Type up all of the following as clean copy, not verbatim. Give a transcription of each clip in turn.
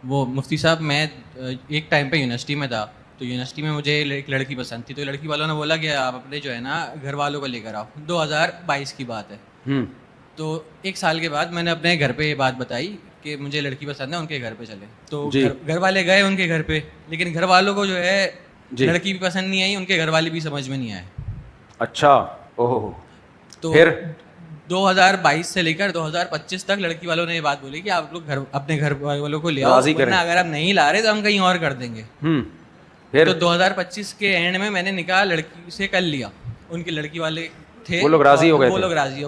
وہ مفتی صاحب میں ایک ٹائم پہ یونیورسٹی میں تھا, تو یونیورسٹی میں مجھے ایک لڑکی پسند تھی, تو لڑکی والوں نے بولا کہ آپ اپنے جو ہے نا گھر والوں کو لے کر آؤ. 2022 کی بات ہے. تو ایک سال کے بعد میں نے اپنے گھر پہ یہ بات بتائی کہ مجھے لڑکی پسند ہے, ان کے گھر پہ چلے. تو گھر والے گئے ان کے گھر پہ, لیکن گھر والوں کو جو ہے لڑکی بھی پسند نہیں آئی, ان کے گھر والے بھی سمجھ میں نہیں آئے. اچھا, اوہ. تو پھر 2022 سے لے کر 2025 تک لڑکی والوں نے یہ بات بولی کہ آپ لوگ اپنے گھر والوں کو لے آؤ, ورنہ اگر آپ نہیں لا رہے تو ہم کہیں اور کر دیں گے. تو 2025 کے اینڈ میں نے نکاح لڑکی سے کر لیا. ان کی لڑکی والے تھے, وہ لوگ راضی ہو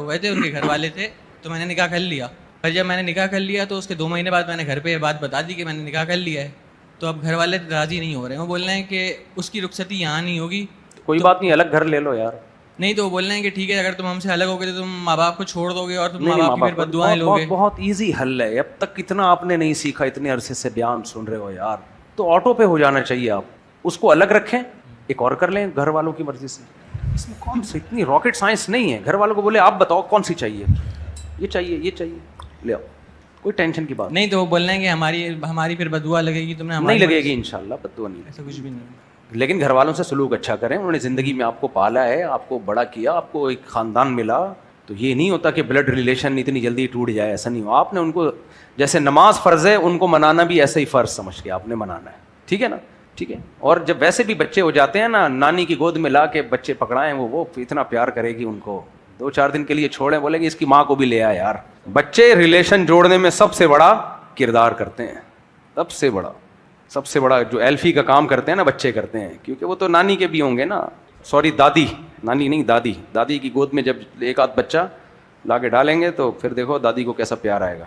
گئے تھے, ان کے گھر والے تھے, تو میں نے نکاح کر لیا. پھر جب میں نے نکاح کر لیا تو اس کے 2 مہینے بعد میں نے گھر پہ یہ بات بتا دی کہ میں نے نکاح کر لیا ہے. تو اب گھر والے راضی نہیں ہو رہے ہیں, وہ بول رہے ہیں کہ اس کی رخصتی یہاں نہیں ہوگی. کوئی بات نہیں, الگ گھر لے لو یار. نہیں, تو وہ بول رہے ہیں کہ ٹھیک ہے, اگر تم ہم سے الگ ہو گئے تو تم ماں باپ کو چھوڑ دو گے اور تم ماں باپ کی پھر بد دعائیں لو گے. بہت ایزی حل ہے, اب تک کتنا آپ نے نہیں سیکھا, اتنے عرصے سے بیان سن رہے ہو یار. تو آٹو پہ ہو جانا چاہیے, آپ اس کو الگ رکھیں, ایک اور کر لیں گھر والوں کی مرضی سے. اس میں کون سی اتنی راکٹ سائنس نہیں ہے. گھر والوں کو بولے آپ بتاؤ کون سی چاہیے, یہ چاہیے, یہ چاہیے, لے آؤ, کوئی ٹینشن کی بات نہیں. تو وہ بول رہے ہیں کہ ہماری پھر بد دعا لگے گی, تم نے نہیں لگے گی انشاءاللہ, بد دعا نہیں, ایسا کچھ بھی نہیں. لیکن گھر والوں سے سلوک اچھا کریں. انہوں نے زندگی میں آپ کو پالا ہے, آپ کو بڑا کیا, آپ کو ایک خاندان ملا, تو یہ نہیں ہوتا کہ بلڈ ریلیشن اتنی جلدی ٹوٹ جائے, ایسا نہیں ہو. آپ نے ان کو جیسے نماز فرض ہے, ان کو منانا بھی ایسے ہی فرض سمجھ کے آپ نے منانا ہے, ٹھیک ہے نا, ٹھیک ہے. اور جب ویسے بھی بچے ہو جاتے ہیں نا, نانی کی گود میں لا کے بچے پکڑائیں, وہ اتنا پیار کرے گی ان کو, 2-4 دن کے لیے چھوڑیں, بولیں گے اس کی ماں کو بھی لے آ یار. بچے ریلیشن جوڑنے میں سب سے بڑا کردار کرتے ہیں, سب سے بڑا جو ایلفی کا کام کرتے ہیں نا بچے کرتے ہیں, کیونکہ وہ تو نانی کے بھی ہوں گے نا, سوری دادی, نانی نہیں دادی کی گود میں جب ایک آدھ بچہ لا کے ڈالیں گے تو پھر دیکھو دادی کو کیسا پیار آئے گا.